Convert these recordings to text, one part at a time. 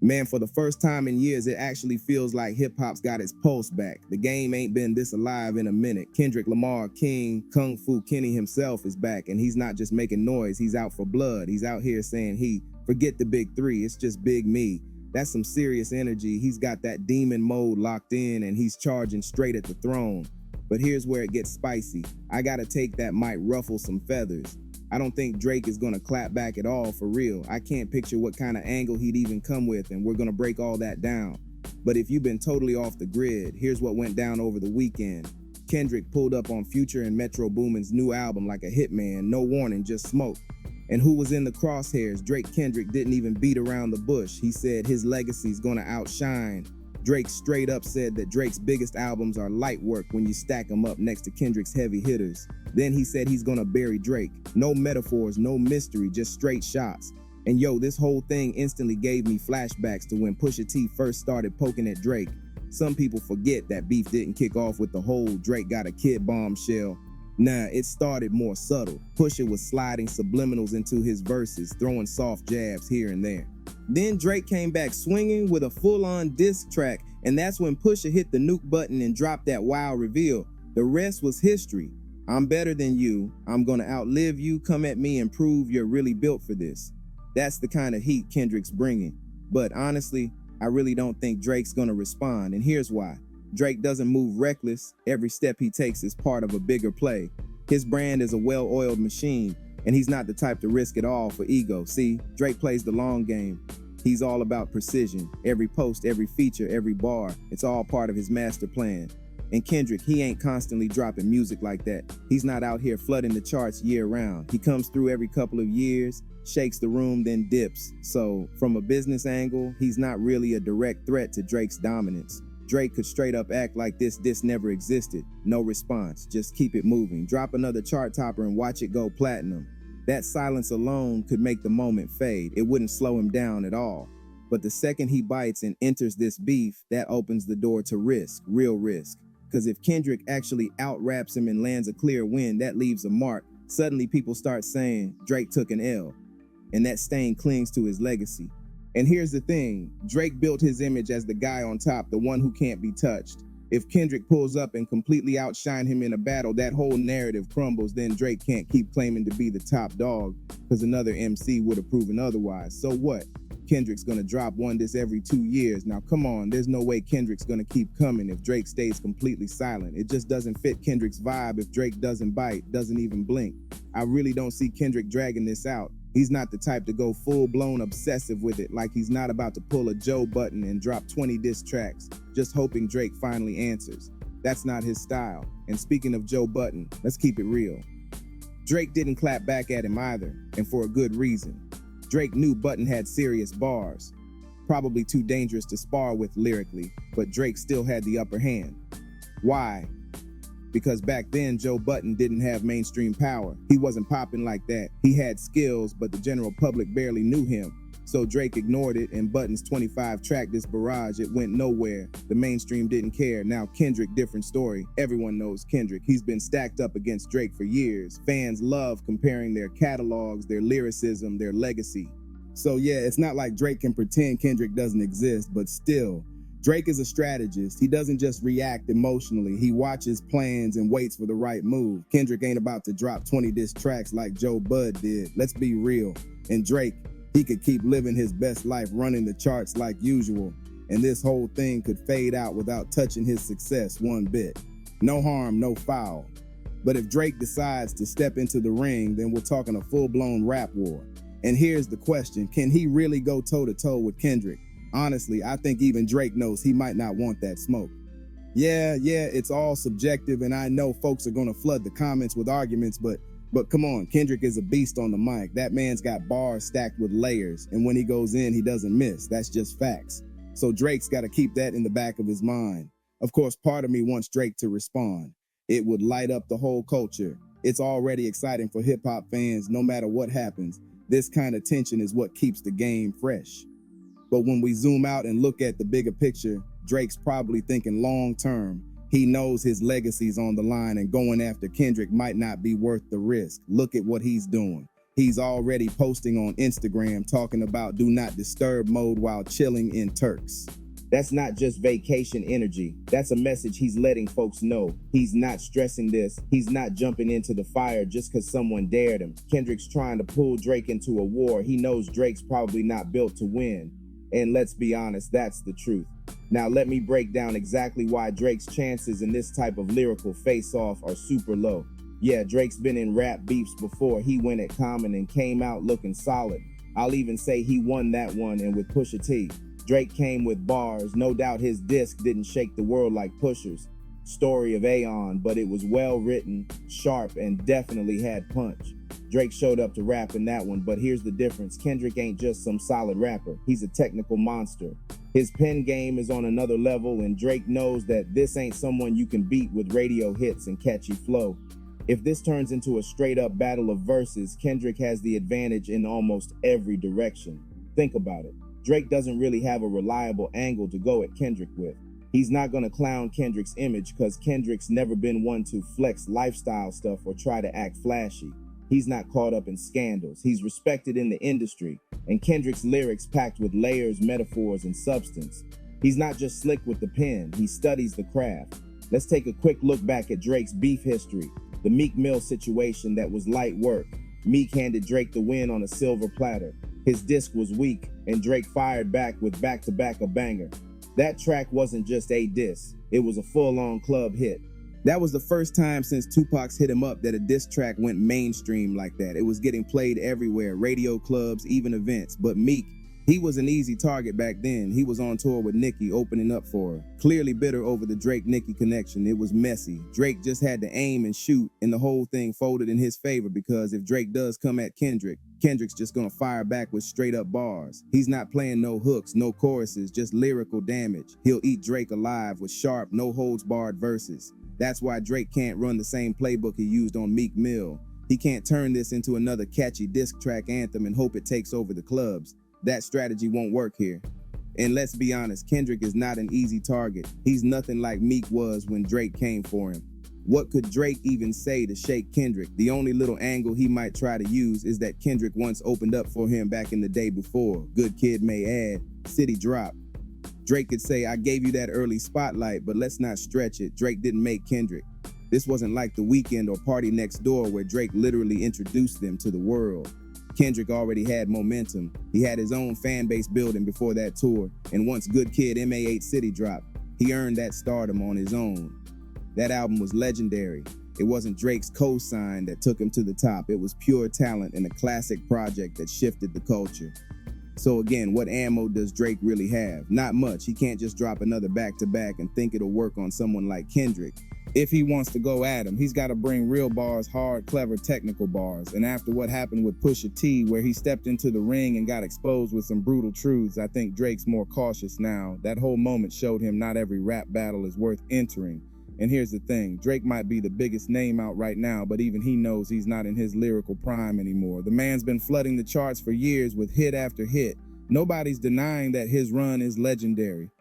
Man, for the first time in years, it actually feels like hip-hop's got its pulse back. The game ain't been this alive in a minute. Kendrick Lamar, King, Kung Fu Kenny himself is back, and he's not just making noise, he's out for blood. He's out here saying forget the big three, it's just big me. That's some serious energy. He's got that demon mode locked in, and he's charging straight at the throne. But here's where it gets spicy. I gotta take that might ruffle some feathers. I don't think Drake is gonna clap back at all, for real. I can't picture what kind of angle he'd even come with, and we're gonna break all that down. But if you've been totally off the grid, here's what went down over the weekend. Kendrick pulled up on Future and Metro Boomin's new album like a hitman, no warning, just smoke. And who was in the crosshairs? Drake. Kendrick didn't even beat around the bush. He said his legacy's gonna outshine. Drake straight up said that Drake's biggest albums are light work when you stack them up next to Kendrick's heavy hitters. Then he said he's gonna bury Drake. No metaphors, no mystery, just straight shots. And yo, this whole thing instantly gave me flashbacks to when Pusha T first started poking at Drake. Some people forget that beef didn't kick off with the whole Drake got a kid bombshell. Nah, it started more subtle. Pusha was sliding subliminals into his verses, throwing soft jabs here and there. Then Drake came back swinging with a full-on diss track, and that's when Pusha hit the nuke button and dropped that wild reveal. The rest was history. I'm better than you. I'm gonna outlive you. Come at me and prove you're really built for this. That's the kind of heat Kendrick's bringing. But honestly, I really don't think Drake's gonna respond, and here's why. Drake doesn't move reckless. Every step he takes is part of a bigger play. His brand is a well-oiled machine, and he's not the type to risk it all for ego. See, Drake plays the long game. He's all about precision. Every post, every feature, every bar, it's all part of his master plan. And Kendrick, he ain't constantly dropping music like that. He's not out here flooding the charts year round. He comes through every couple of years, shakes the room, then dips. So from a business angle, he's not really a direct threat to Drake's dominance. Drake could straight up act like this never existed. No response, just keep it moving. Drop another chart topper and watch it go platinum. That silence alone could make the moment fade. It wouldn't slow him down at all. But the second he bites and enters this beef, that opens the door to risk, real risk. Because if Kendrick actually out-raps him and lands a clear win, that leaves a mark. Suddenly people start saying Drake took an L, and that stain clings to his legacy. And here's the thing, Drake built his image as the guy on top, the one who can't be touched. If Kendrick pulls up and completely outshine him in a battle, that whole narrative crumbles. Then Drake can't keep claiming to be the top dog because another MC would have proven otherwise. So what? Kendrick's gonna drop one diss every 2 years. Now come on, there's no way Kendrick's gonna keep coming if Drake stays completely silent. It just doesn't fit Kendrick's vibe if Drake doesn't bite, doesn't even blink. I really don't see Kendrick dragging this out. He's not the type to go full-blown obsessive with it, like he's not about to pull a Joe Button and drop 20 diss tracks, just hoping Drake finally answers. That's not his style. And speaking of Joe Button, let's keep it real. Drake didn't clap back at him either, and for a good reason. Drake knew Button had serious bars, probably too dangerous to spar with lyrically, but Drake still had the upper hand. Why? Because back then, Joe Button didn't have mainstream power. He wasn't popping like that. He had skills, but the general public barely knew him. So Drake ignored it, and Button's 25-track diss barrage, it went nowhere. The mainstream didn't care. Now Kendrick, different story. Everyone knows Kendrick. He's been stacked up against Drake for years. Fans love comparing their catalogs, their lyricism, their legacy. So yeah, it's not like Drake can pretend Kendrick doesn't exist, but still, Drake is a strategist. He doesn't just react emotionally. He watches plans and waits for the right move. Kendrick ain't about to drop 20 diss tracks like Joe Bud did. Let's be real. And Drake, he could keep living his best life running the charts like usual, and this whole thing could fade out without touching his success one bit. No harm, no foul. But if Drake decides to step into the ring, then we're talking a full-blown rap war. And here's the question, can he really go toe-to-toe with Kendrick? Honestly, I think even Drake knows he might not want that smoke. Yeah, it's all subjective, and I know folks are gonna flood the comments with arguments, but come on, Kendrick is a beast on the mic. That man's got bars stacked with layers, and when he goes in, he doesn't miss. That's just facts. So Drake's gotta keep that in the back of his mind. Of course, part of me wants Drake to respond. It would light up the whole culture. It's already exciting for hip-hop fans no matter what happens. This kind of tension is what keeps the game fresh. But when we zoom out and look at the bigger picture, Drake's probably thinking long term. He knows his legacy's on the line, and going after Kendrick might not be worth the risk. Look at what he's doing. He's already posting on Instagram talking about do not disturb mode while chilling in Turks. That's not just vacation energy. That's a message he's letting folks know. He's not stressing this. He's not jumping into the fire just because someone dared him. Kendrick's trying to pull Drake into a war. He knows Drake's probably not built to win. And let's be honest, that's the truth. Now let me break down exactly why Drake's chances in this type of lyrical face-off are super low. Yeah, Drake's been in rap beefs before. He went at Common and came out looking solid. I'll even say he won that one, and with Pusha T. Drake came with bars. No doubt his disc didn't shake the world like Pusha's Story of Aeon, but it was well written, sharp, and definitely had punch. Drake showed up to rap in that one, but here's the difference. Kendrick ain't just some solid rapper. He's a technical monster. His pen game is on another level, and Drake knows that this ain't someone you can beat with radio hits and catchy flow. If this turns into a straight-up battle of verses, Kendrick has the advantage in almost every direction. Think about it. Drake doesn't really have a reliable angle to go at Kendrick with. He's not going to clown Kendrick's image because Kendrick's never been one to flex lifestyle stuff or try to act flashy. He's not caught up in scandals. He's respected in the industry, and Kendrick's lyrics packed with layers, metaphors, and substance. He's not just slick with the pen, he studies the craft. Let's take a quick look back at Drake's beef history. The Meek Mill situation that was light work. Meek handed Drake the win on a silver platter. His disc was weak, and Drake fired back with back-to-back a banger. That track wasn't just a diss, it was a full-on club hit. That was the first time since Tupac's Hit 'Em Up that a diss track went mainstream like that. It was getting played everywhere, radio clubs, even events. But Meek, he was an easy target back then. He was on tour with Nicki, opening up for her. Clearly bitter over the Drake-Nicki connection. It was messy. Drake just had to aim and shoot, and the whole thing folded in his favor because if Drake does come at Kendrick, Kendrick's just gonna fire back with straight up bars. He's not playing no hooks, no choruses, just lyrical damage. He'll eat Drake alive with sharp, no holds barred verses. That's why Drake can't run the same playbook he used on Meek Mill. He can't turn this into another catchy diss track anthem and hope it takes over the clubs. That strategy won't work here. And let's be honest, Kendrick is not an easy target. He's nothing like Meek was when Drake came for him. What could Drake even say to shake Kendrick? The only little angle he might try to use is that Kendrick once opened up for him back in the day before. Good Kid may add, City Drop. Drake could say, I gave you that early spotlight, but let's not stretch it. Drake didn't make Kendrick. This wasn't like The Weeknd or Party Next Door where Drake literally introduced them to the world. Kendrick already had momentum. He had his own fan base building before that tour, and once Good Kid MA8 City dropped, he earned that stardom on his own. That album was legendary. It wasn't Drake's co-sign that took him to the top. It was pure talent and a classic project that shifted the culture. So again, what ammo does Drake really have? Not much. He can't just drop another back-to-back and think it'll work on someone like Kendrick. If he wants to go at him, he's got to bring real bars, hard, clever, technical bars. And after what happened with Pusha T, where he stepped into the ring and got exposed with some brutal truths, I think Drake's more cautious now. That whole moment showed him not every rap battle is worth entering. And here's the thing, Drake might be the biggest name out right now, but even he knows he's not in his lyrical prime anymore. The man's been flooding the charts for years with hit after hit. Nobody's denying that his run is legendary.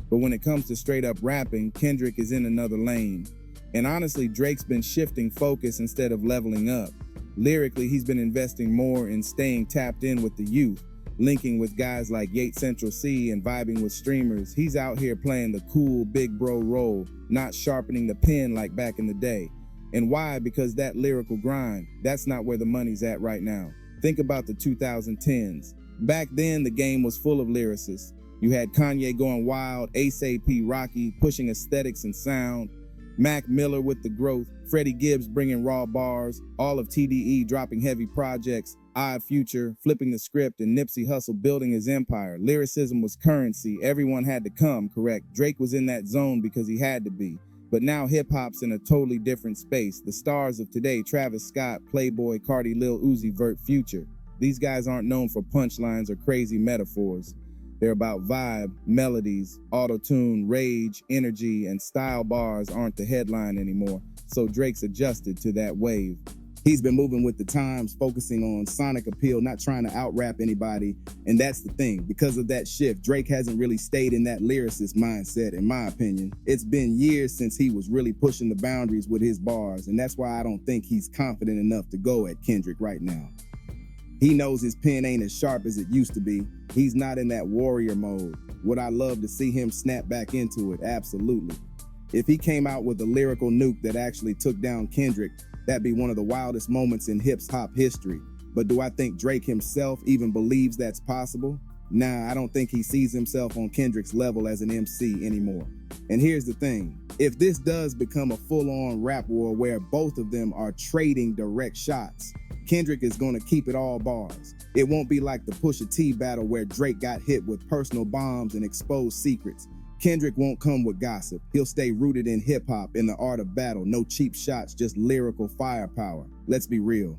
But when it comes to straight up rapping, Kendrick is in another lane. And honestly, Drake's been shifting focus instead of leveling up. Lyrically, he's been investing more in staying tapped in with the youth, linking with guys like Yates Central C and vibing with streamers. He's out here playing the cool big bro role, not sharpening the pen like back in the day. And why? Because that lyrical grind, that's not where the money's at right now. Think about the 2010s. Back then, the game was full of lyricists. You had Kanye going wild, ASAP Rocky pushing aesthetics and sound, Mac Miller with the growth, Freddie Gibbs bringing raw bars, all of TDE dropping heavy projects, Odd Future flipping the script, and Nipsey Hussle building his empire. Lyricism was currency. Everyone had to come, correct? Drake was in that zone because he had to be. But now hip-hop's in a totally different space. The stars of today, Travis Scott, Playboy, Cardi, Lil Uzi Vert, Future. These guys aren't known for punchlines or crazy metaphors. They're about vibe, melodies, auto-tune, rage, energy, and style. Bars aren't the headline anymore, so Drake's adjusted to that wave. He's been moving with the times, focusing on sonic appeal, not trying to out-rap anybody, and that's the thing. Because of that shift, Drake hasn't really stayed in that lyricist mindset, in my opinion. It's been years since he was really pushing the boundaries with his bars, and that's why I don't think he's confident enough to go at Kendrick right now. He knows his pen ain't as sharp as it used to be. He's not in that warrior mode. Would I love to see him snap back into it? Absolutely. If he came out with a lyrical nuke that actually took down Kendrick, that'd be one of the wildest moments in hip-hop history. But do I think Drake himself even believes that's possible? Nah, I don't think he sees himself on Kendrick's level as an MC anymore. And here's the thing, if this does become a full-on rap war where both of them are trading direct shots, Kendrick is gonna keep it all bars. It won't be like the Pusha T battle where Drake got hit with personal bombs and exposed secrets. Kendrick won't come with gossip. He'll stay rooted in hip-hop, in the art of battle. No cheap shots, just lyrical firepower. Let's be real.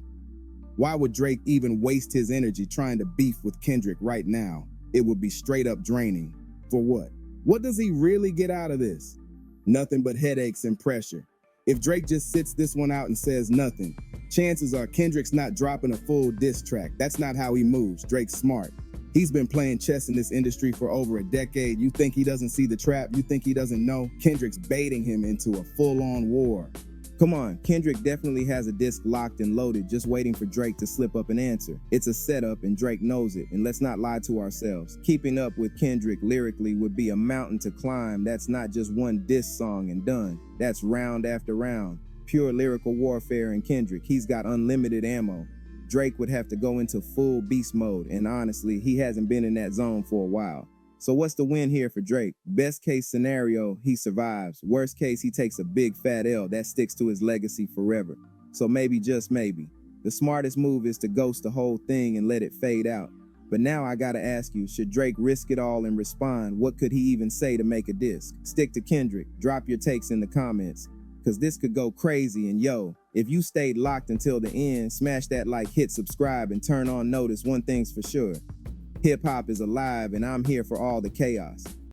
Why would Drake even waste his energy trying to beef with Kendrick right now? It would be straight up draining. For what? What does he really get out of this? Nothing but headaches and pressure. If Drake just sits this one out and says nothing, chances are Kendrick's not dropping a full diss track. That's not how he moves. Drake's smart. He's been playing chess in this industry for over a decade. You think he doesn't see the trap? You think he doesn't know? Kendrick's baiting him into a full-on war. Come on, Kendrick definitely has a disc locked and loaded, just waiting for Drake to slip up and answer. It's a setup and Drake knows it, and let's not lie to ourselves. Keeping up with Kendrick lyrically would be a mountain to climb. That's not just one diss song and done. That's round after round. Pure lyrical warfare in Kendrick. He's got unlimited ammo. Drake would have to go into full beast mode, and honestly, he hasn't been in that zone for a while. So what's the win here for Drake? Best case scenario, he survives. Worst case, he takes a big fat L that sticks to his legacy forever. So maybe, just maybe, the smartest move is to ghost the whole thing and let it fade out. But now I gotta ask you, should Drake risk it all and respond? What could he even say to make a diss? Stick to Kendrick. Drop your takes in the comments, because this could go crazy. And yo, if you stayed locked until the end, smash that like, hit subscribe, and turn on notice. One thing's for sure. Hip-hop is alive, and I'm here for all the chaos.